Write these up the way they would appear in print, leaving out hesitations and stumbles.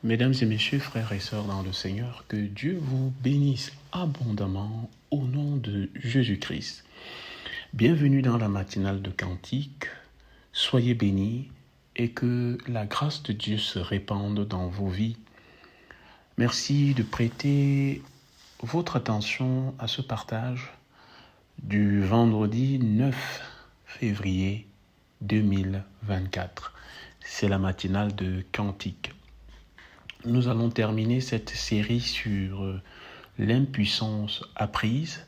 Mesdames et messieurs, frères et sœurs dans le Seigneur, que Dieu vous bénisse abondamment au nom de Jésus-Christ. Bienvenue dans la matinale de Cantique. Soyez bénis et que la grâce de Dieu se répande dans vos vies. Merci de prêter votre attention à ce partage du vendredi 9 février 2024. C'est la matinale de Cantique. Nous allons terminer cette série sur l'impuissance apprise.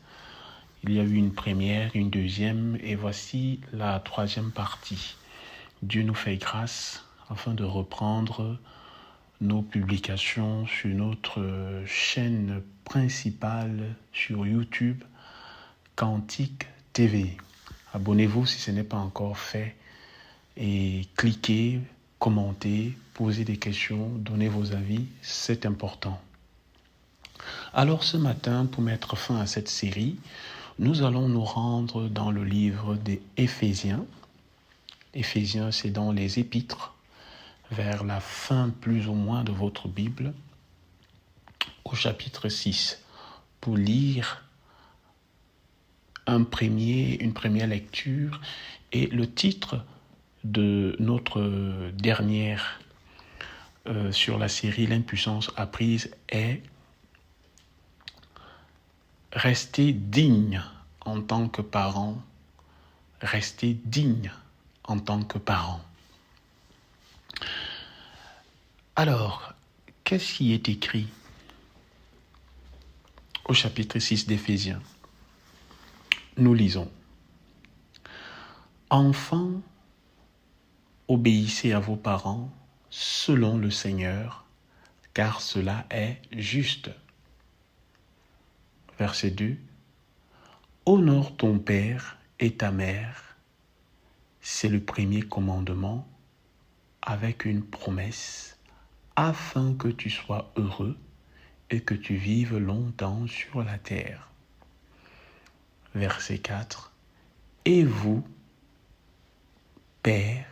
Il y a eu une première, une deuxième et voici la troisième partie. Dieu nous fait grâce afin de reprendre nos publications sur notre chaîne principale sur YouTube, Cantique TV. Abonnez-vous si ce n'est pas encore fait et cliquez, commentez, posez des questions, donnez vos avis, c'est important. Alors ce matin, pour mettre fin à cette série, nous allons nous rendre dans le livre des Éphésiens. Éphésiens, c'est dans les Épîtres, vers la fin plus ou moins de votre Bible, au chapitre 6, pour lire une première lecture et le titre de notre dernière sur la série L'impuissance apprise est « Rester digne en tant que parent, rester digne en tant que parent ». Alors, qu'est-ce qui est écrit au chapitre 6 d'Éphésiens? Nous lisons « Enfants, obéissez à vos parents selon le Seigneur, car cela est juste. » Verset 2. « Honore ton père et ta mère. C'est le premier commandement avec une promesse, afin que tu sois heureux et que tu vives longtemps sur la terre. » Verset 4. « Et vous, pères,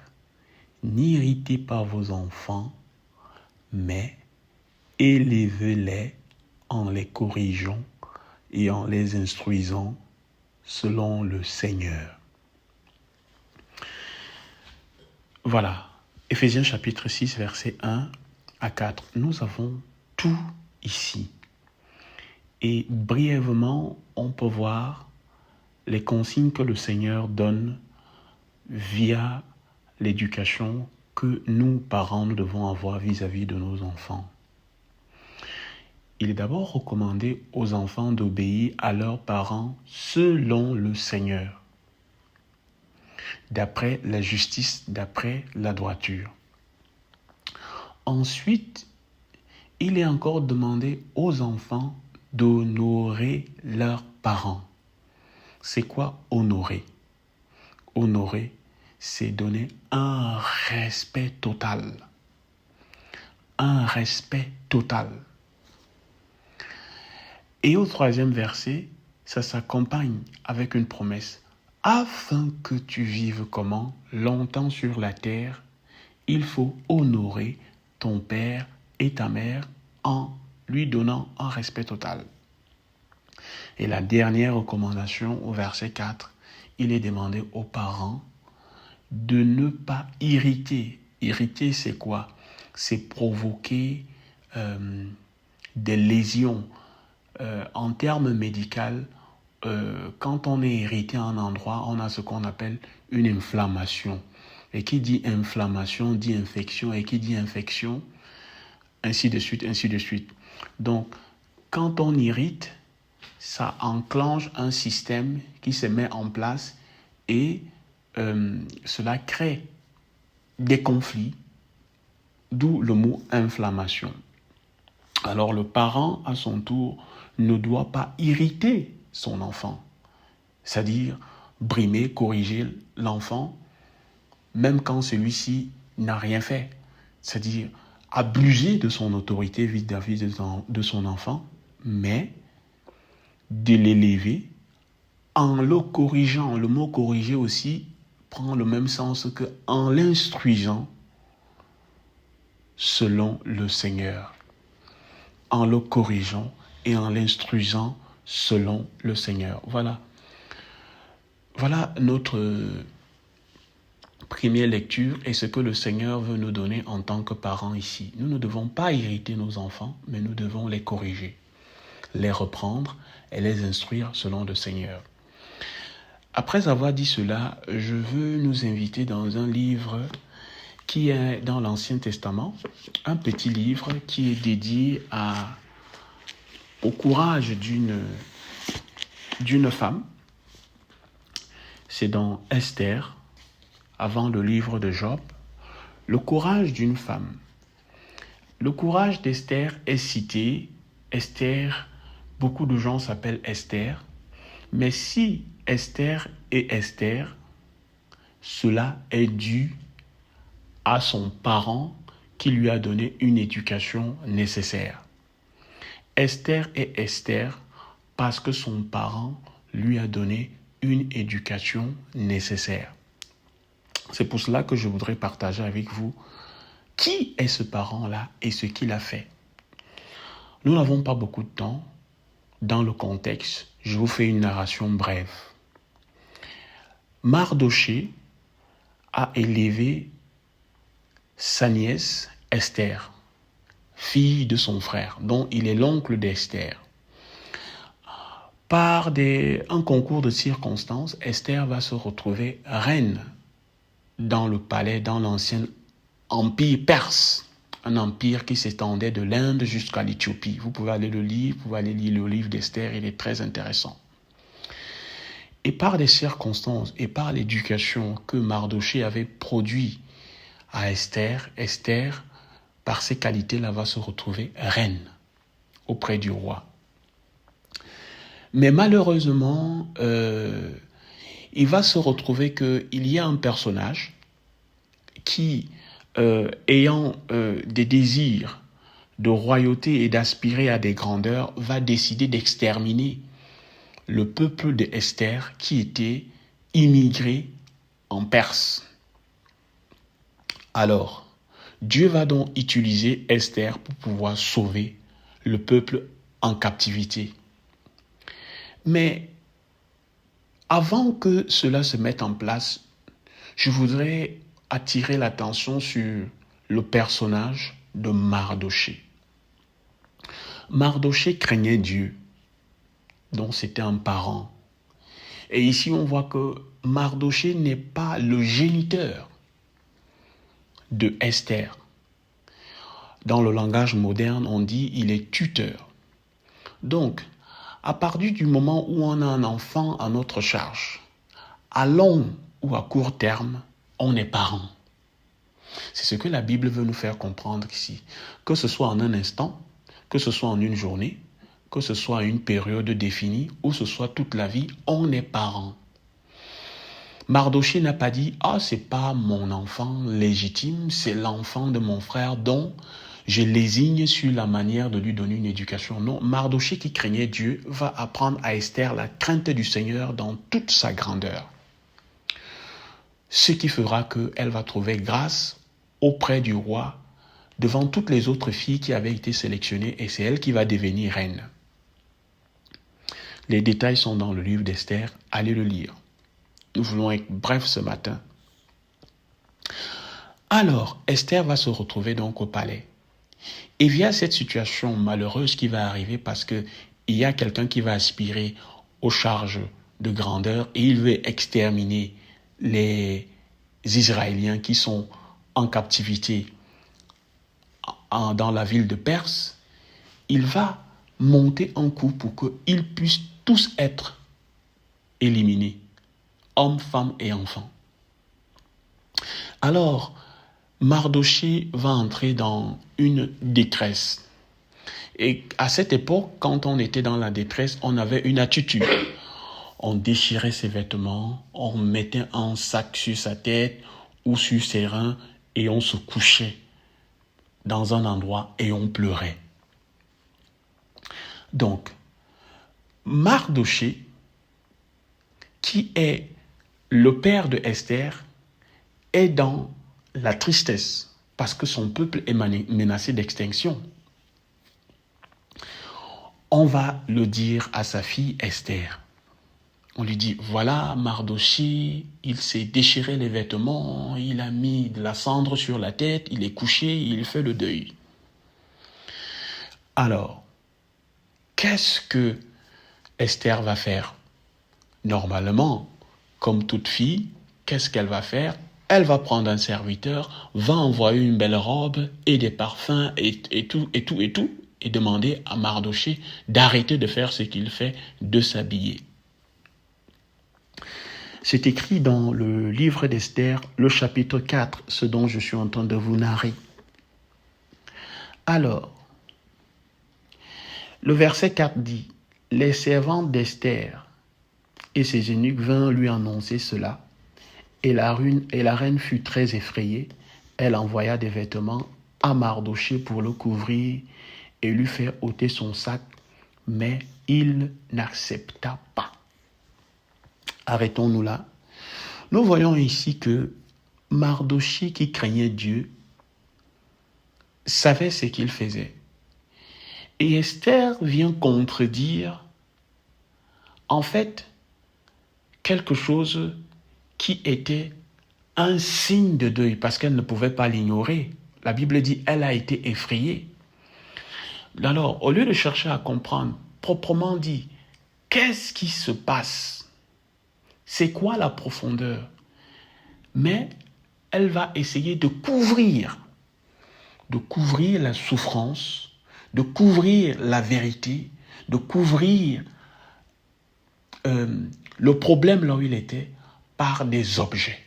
n'irritez pas vos enfants, mais élevez-les en les corrigeant et en les instruisant selon le Seigneur. » Voilà, Éphésiens chapitre 6, versets 1 à 4. Nous avons tout ici. Et brièvement, on peut voir les consignes que le Seigneur donne via l'éducation que nous, parents, nous devons avoir vis-à-vis de nos enfants. Il est d'abord recommandé aux enfants d'obéir à leurs parents selon le Seigneur, d'après la justice, d'après la droiture. Ensuite, il est encore demandé aux enfants d'honorer leurs parents. C'est quoi honorer? Honorer, c'est donner un respect total. Un respect total. Et au troisième verset, ça s'accompagne avec une promesse. Afin que tu vives comment? Longtemps sur la terre, il faut honorer ton père et ta mère en lui donnant un respect total. Et la dernière recommandation au verset 4, il est demandé aux parents de ne pas irriter. Irriter, c'est quoi? C'est provoquer des lésions. En termes médicaux, quand on est irrité à un endroit, on a ce qu'on appelle une inflammation. Et qui dit inflammation dit infection. Et qui dit infection, ainsi de suite, ainsi de suite. Donc, quand on irrite, ça enclenche un système qui se met en place et cela crée des conflits, d'où le mot inflammation. Alors le parent, à son tour, ne doit pas irriter son enfant, c'est-à-dire brimer, corriger l'enfant, même quand celui-ci n'a rien fait, c'est-à-dire abuser de son autorité vis-à-vis de son enfant, mais de l'élever en le corrigeant. Le mot corriger aussi prend le même sens que en l'instruisant selon le Seigneur, en le corrigeant et en l'instruisant selon le Seigneur. Voilà notre première lecture et ce que le Seigneur veut nous donner en tant que parents ici. Nous ne devons pas irriter nos enfants, mais nous devons les corriger, les reprendre et les instruire selon le Seigneur. Après avoir dit cela, je veux nous inviter dans un livre qui est dans l'Ancien Testament, un petit livre qui est dédié au courage d'une femme. C'est dans Esther, avant le livre de Job, le courage d'une femme. Le courage d'Esther est cité. Esther, beaucoup de gens s'appellent Esther. Mais si Esther est Esther, cela est dû à son parent qui lui a donné une éducation nécessaire. Esther est Esther parce que son parent lui a donné une éducation nécessaire. C'est pour cela que je voudrais partager avec vous qui est ce parent-là et ce qu'il a fait. Nous n'avons pas beaucoup de temps. Dans le contexte, je vous fais une narration brève. Mardoché a élevé sa nièce Esther, fille de son frère, dont il est l'oncle d'Esther. Par un concours de circonstances, Esther va se retrouver reine dans le palais, dans l'ancien empire perse, un empire qui s'étendait de l'Inde jusqu'à l'Éthiopie. Vous pouvez aller le lire, vous pouvez aller lire le livre d'Esther, il est très intéressant. Et par des circonstances et par l'éducation que Mardoché avait produit à Esther, Esther, par ses qualités-là, va se retrouver reine auprès du roi. Mais malheureusement, il va se retrouver qu'il y a un personnage qui, ayant des désirs de royauté et d'aspirer à des grandeurs, va décider d'exterminer le peuple d'Esther qui était immigré en Perse. Alors, Dieu va donc utiliser Esther pour pouvoir sauver le peuple en captivité. Mais avant que cela se mette en place, je voudrais attirer l'attention sur le personnage de Mardoché. Mardoché craignait Dieu, donc c'était un parent. Et ici, on voit que Mardoché n'est pas le géniteur de Esther. Dans le langage moderne, on dit il est tuteur. Donc, à partir du moment où on a un enfant à notre charge, à long ou à court terme, on est parent. C'est ce que la Bible veut nous faire comprendre ici. Que ce soit en un instant, que ce soit en une journée, que ce soit une période définie, ou ce soit toute la vie, on est parent. Mardoché n'a pas dit « Ah, c'est pas mon enfant légitime, c'est l'enfant de mon frère dont je lésigne sur la manière de lui donner une éducation. » Non, Mardoché qui craignait Dieu va apprendre à Esther la crainte du Seigneur dans toute sa grandeur. Ce qui fera qu'elle va trouver grâce auprès du roi devant toutes les autres filles qui avaient été sélectionnées et c'est elle qui va devenir reine. Les détails sont dans le livre d'Esther, allez le lire. Nous voulons être brefs ce matin. Alors, Esther va se retrouver donc au palais. Et via cette situation malheureuse qui va arriver parce qu'il y a quelqu'un qui va aspirer aux charges de grandeur et il veut exterminer les Israéliens qui sont en captivité dans la ville de Perse, il va monter un coup pour qu'ils puissent tous être éliminés, hommes, femmes et enfants. Alors, Mardoché va entrer dans une détresse. Et à cette époque, quand on était dans la détresse, on avait une attitude. On déchirait ses vêtements, on mettait un sac sur sa tête ou sur ses reins et on se couchait dans un endroit et on pleurait. Donc, Mardoché, qui est le père de Esther, est dans la tristesse, parce que son peuple est menacé d'extinction. On va le dire à sa fille Esther. On lui dit, voilà, Mardochée, il s'est déchiré les vêtements, il a mis de la cendre sur la tête, il est couché, il fait le deuil. Alors, qu'est-ce que Esther va faire? Normalement, comme toute fille, qu'est-ce qu'elle va faire? Elle va prendre un serviteur, va envoyer une belle robe et des parfums et tout, et demander à Mardochée d'arrêter de faire ce qu'il fait, de s'habiller. C'est écrit dans le livre d'Esther, le chapitre 4, ce dont je suis en train de vous narrer. Alors, le verset 4 dit, « Les servantes d'Esther et ses eunuques vinrent lui annoncer cela, et la reine fut très effrayée. Elle envoya des vêtements à Mardochée pour le couvrir et lui faire ôter son sac, mais il n'accepta pas. » Arrêtons-nous là. Nous voyons ici que Mardochée, qui craignait Dieu, savait ce qu'il faisait. Et Esther vient contredire, en fait, quelque chose qui était un signe de deuil, parce qu'elle ne pouvait pas l'ignorer. La Bible dit, elle a été effrayée. Alors, au lieu de chercher à comprendre, proprement dit, qu'est-ce qui se passe? C'est quoi la profondeur? Mais elle va essayer de couvrir la souffrance, de couvrir la vérité, de couvrir le problème là où il était par des objets.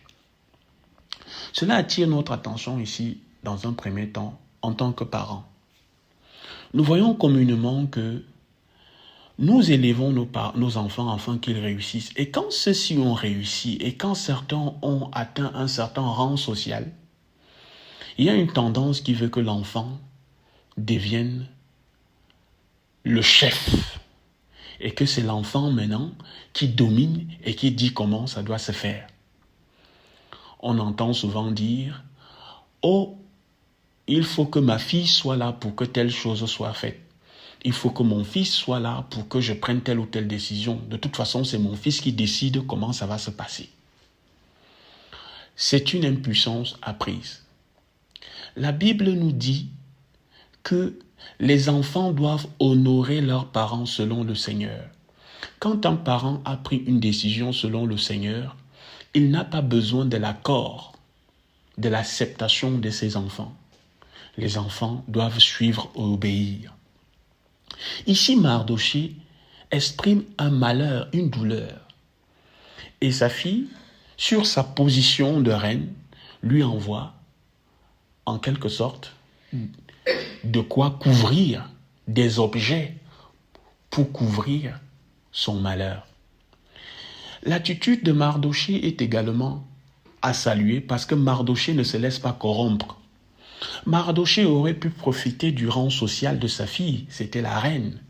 Cela attire notre attention ici, dans un premier temps, en tant que parents. Nous voyons communément que nous élevons nos enfants afin qu'ils réussissent. Et quand ceux-ci ont réussi, et quand certains ont atteint un certain rang social, il y a une tendance qui veut que l'enfant devienne le chef. Et que c'est l'enfant maintenant qui domine et qui dit comment ça doit se faire. On entend souvent dire, « Oh, il faut que ma fille soit là pour que telle chose soit faite. Il faut que mon fils soit là pour que je prenne telle ou telle décision. De toute façon, c'est mon fils qui décide comment ça va se passer. » C'est une impuissance apprise. La Bible nous dit que les enfants doivent honorer leurs parents selon le Seigneur. Quand un parent a pris une décision selon le Seigneur, il n'a pas besoin de l'accord, de l'acceptation de ses enfants. Les enfants doivent suivre et obéir. Ici, Mardochée exprime un malheur, une douleur. Et sa fille, sur sa position de reine, lui envoie, en quelque sorte, de quoi couvrir des objets pour couvrir son malheur. L'attitude de Mardochée est également à saluer parce que Mardochée ne se laisse pas corrompre. Mardochée aurait pu profiter du rang social de sa fille, c'était la reine,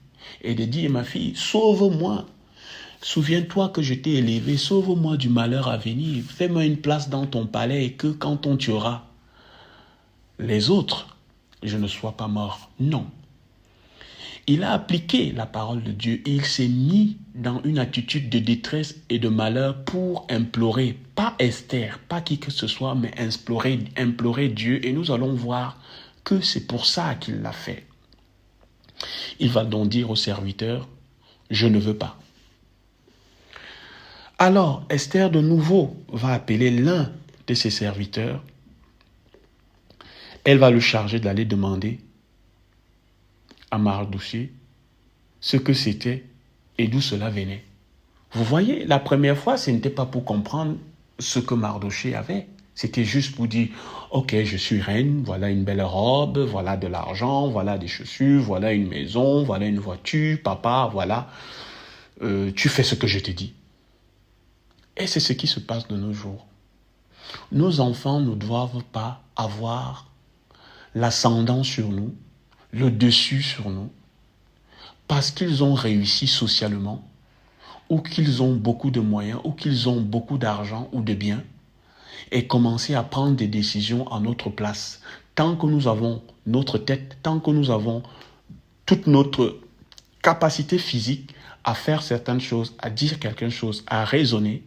et de dire, ma fille, sauve-moi, souviens-toi que je t'ai élevé, sauve-moi du malheur à venir, fais-moi une place dans ton palais et que quand on tuera les autres, je ne sois pas mort. Non. Il a appliqué la parole de Dieu et il s'est mis dans une attitude de détresse et de malheur pour implorer, pas Esther, pas qui que ce soit, mais implorer Dieu. Et nous allons voir que c'est pour ça qu'il l'a fait. Il va donc dire au serviteur, je ne veux pas. Alors Esther de nouveau va appeler l'un de ses serviteurs. Elle va le charger d'aller demander à Mardochée ce que c'était et d'où cela venait. Vous voyez, la première fois, ce n'était pas pour comprendre ce que Mardochée avait. C'était juste pour dire, ok, je suis reine, voilà une belle robe, voilà de l'argent, voilà des chaussures, voilà une maison, voilà une voiture, papa, voilà, tu fais ce que je te dis. Et c'est ce qui se passe de nos jours. Nos enfants ne doivent pas avoir l'ascendant sur nous, le dessus sur nous, parce qu'ils ont réussi socialement, ou qu'ils ont beaucoup de moyens, ou qu'ils ont beaucoup d'argent ou de biens. et commencer à prendre des décisions à notre place. Tant que nous avons notre tête, tant que nous avons toute notre capacité physique à faire certaines choses, à dire quelque chose, à raisonner,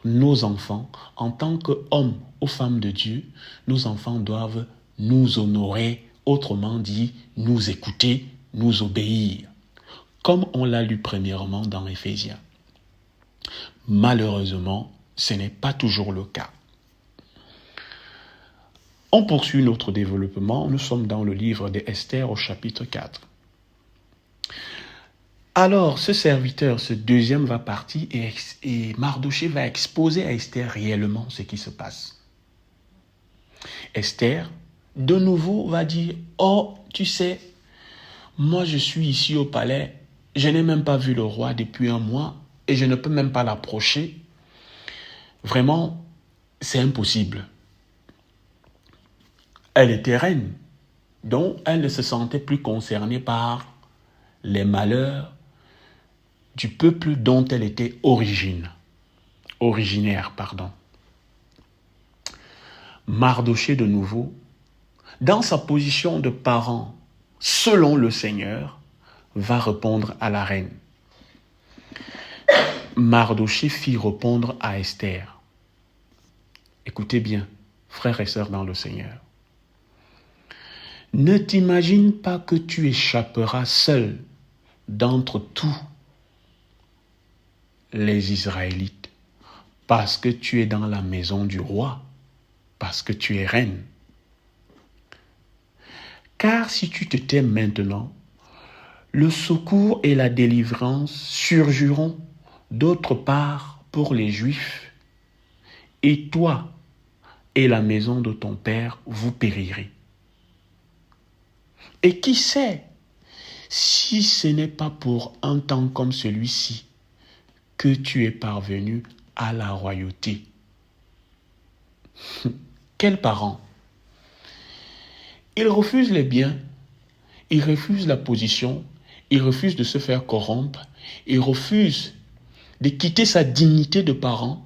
nos enfants, en tant qu'hommes ou femmes de Dieu, nos enfants doivent nous honorer, autrement dit, nous écouter, nous obéir. Comme on l'a lu premièrement dans Éphésiens. Malheureusement, ce n'est pas toujours le cas. On poursuit notre développement. Nous sommes dans le livre d'Esther au chapitre 4. Alors, ce serviteur, ce deuxième va partir et Mardochée va exposer à Esther réellement ce qui se passe. Esther, de nouveau, va dire, « Oh, tu sais, moi je suis ici au palais, je n'ai même pas vu le roi depuis un mois et je ne peux même pas l'approcher. Vraiment, c'est impossible. » Elle était reine, donc elle ne se sentait plus concernée par les malheurs du peuple dont elle était originaire. Mardochée de nouveau, dans sa position de parent, selon le Seigneur, va répondre à la reine. Mardochée fit répondre à Esther. Écoutez bien, frères et sœurs dans le Seigneur. Ne t'imagine pas que tu échapperas seul d'entre tous les Israélites, parce que tu es dans la maison du roi, parce que tu es reine. Car si tu te tais maintenant, le secours et la délivrance surgiront d'autre part pour les Juifs, et toi et la maison de ton père, vous périrez. Et qui sait si ce n'est pas pour un temps comme celui-ci que tu es parvenu à la royauté. Quels parents? Ils refusent les biens, ils refusent la position, ils refusent de se faire corrompre, ils refusent de quitter sa dignité de parent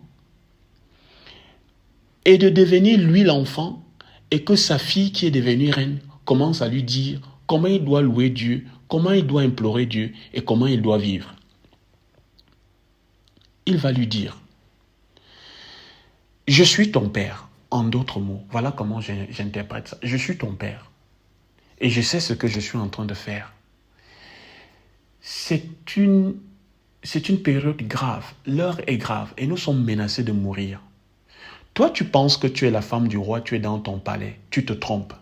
et de devenir lui l'enfant, et que sa fille qui est devenue reine commence à lui dire comment il doit louer Dieu, comment il doit implorer Dieu et comment il doit vivre. Il va lui dire, je suis ton père, en d'autres mots. Voilà comment j'interprète ça. Je suis ton père et je sais ce que je suis en train de faire. C'est une période grave, l'heure est grave et nous sommes menacés de mourir. Toi, tu penses que tu es la femme du roi, tu es dans ton palais, tu te trompes.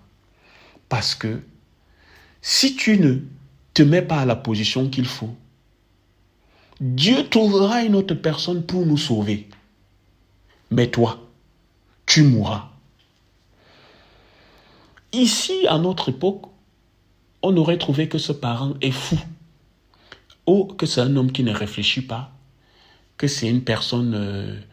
Parce que si tu ne te mets pas à la position qu'il faut, Dieu trouvera une autre personne pour nous sauver. Mais toi, tu mourras. Ici, à notre époque, on aurait trouvé que ce parent est fou, ou que c'est un homme qui ne réfléchit pas, que c'est une personne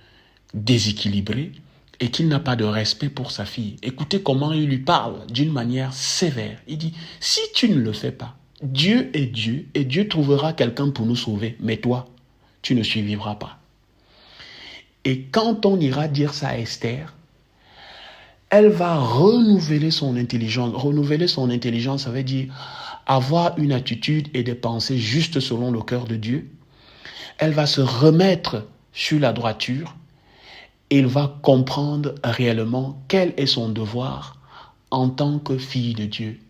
déséquilibrée et qu'il n'a pas de respect pour sa fille. Écoutez comment il lui parle d'une manière sévère. Il dit, si tu ne le fais pas, Dieu est Dieu et Dieu trouvera quelqu'un pour nous sauver, mais toi, tu ne survivras pas. Et quand on ira dire ça à Esther, elle va renouveler son intelligence. Renouveler son intelligence, ça veut dire avoir une attitude et des pensées justes selon le cœur de Dieu. Elle va se remettre sur la droiture et elle va comprendre réellement quel est son devoir en tant que fille de Dieu.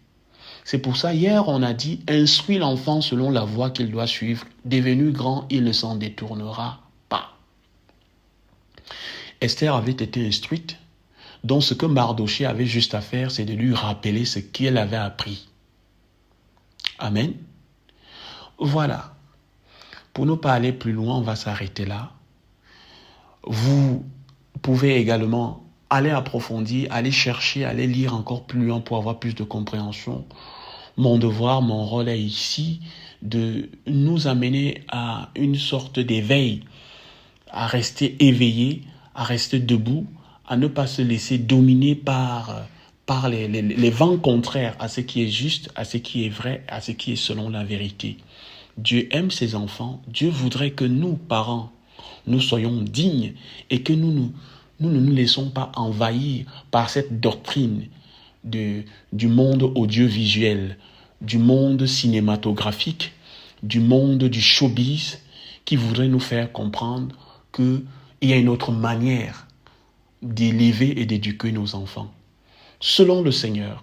C'est pour ça, hier, on a dit, instruis l'enfant selon la voie qu'il doit suivre. Devenu grand, il ne s'en détournera pas. Esther avait été instruite, donc ce que Mardochée avait juste à faire, c'est de lui rappeler ce qu'elle avait appris. Amen. Voilà. Pour ne pas aller plus loin, on va s'arrêter là. Vous pouvez également aller approfondir, aller chercher, aller lire encore plus loin pour avoir plus de compréhension. Mon devoir, mon rôle est ici de nous amener à une sorte d'éveil, à rester éveillé, à rester debout, à ne pas se laisser dominer par les vents contraires à ce qui est juste, à ce qui est vrai, à ce qui est selon la vérité. Dieu aime ses enfants. Dieu voudrait que nous, parents, nous soyons dignes et que nous nous ne nous laissons pas envahir par cette doctrine du monde audiovisuel, du monde cinématographique, du monde du showbiz, qui voudrait nous faire comprendre qu'il y a une autre manière d'élever et d'éduquer nos enfants. Selon le Seigneur,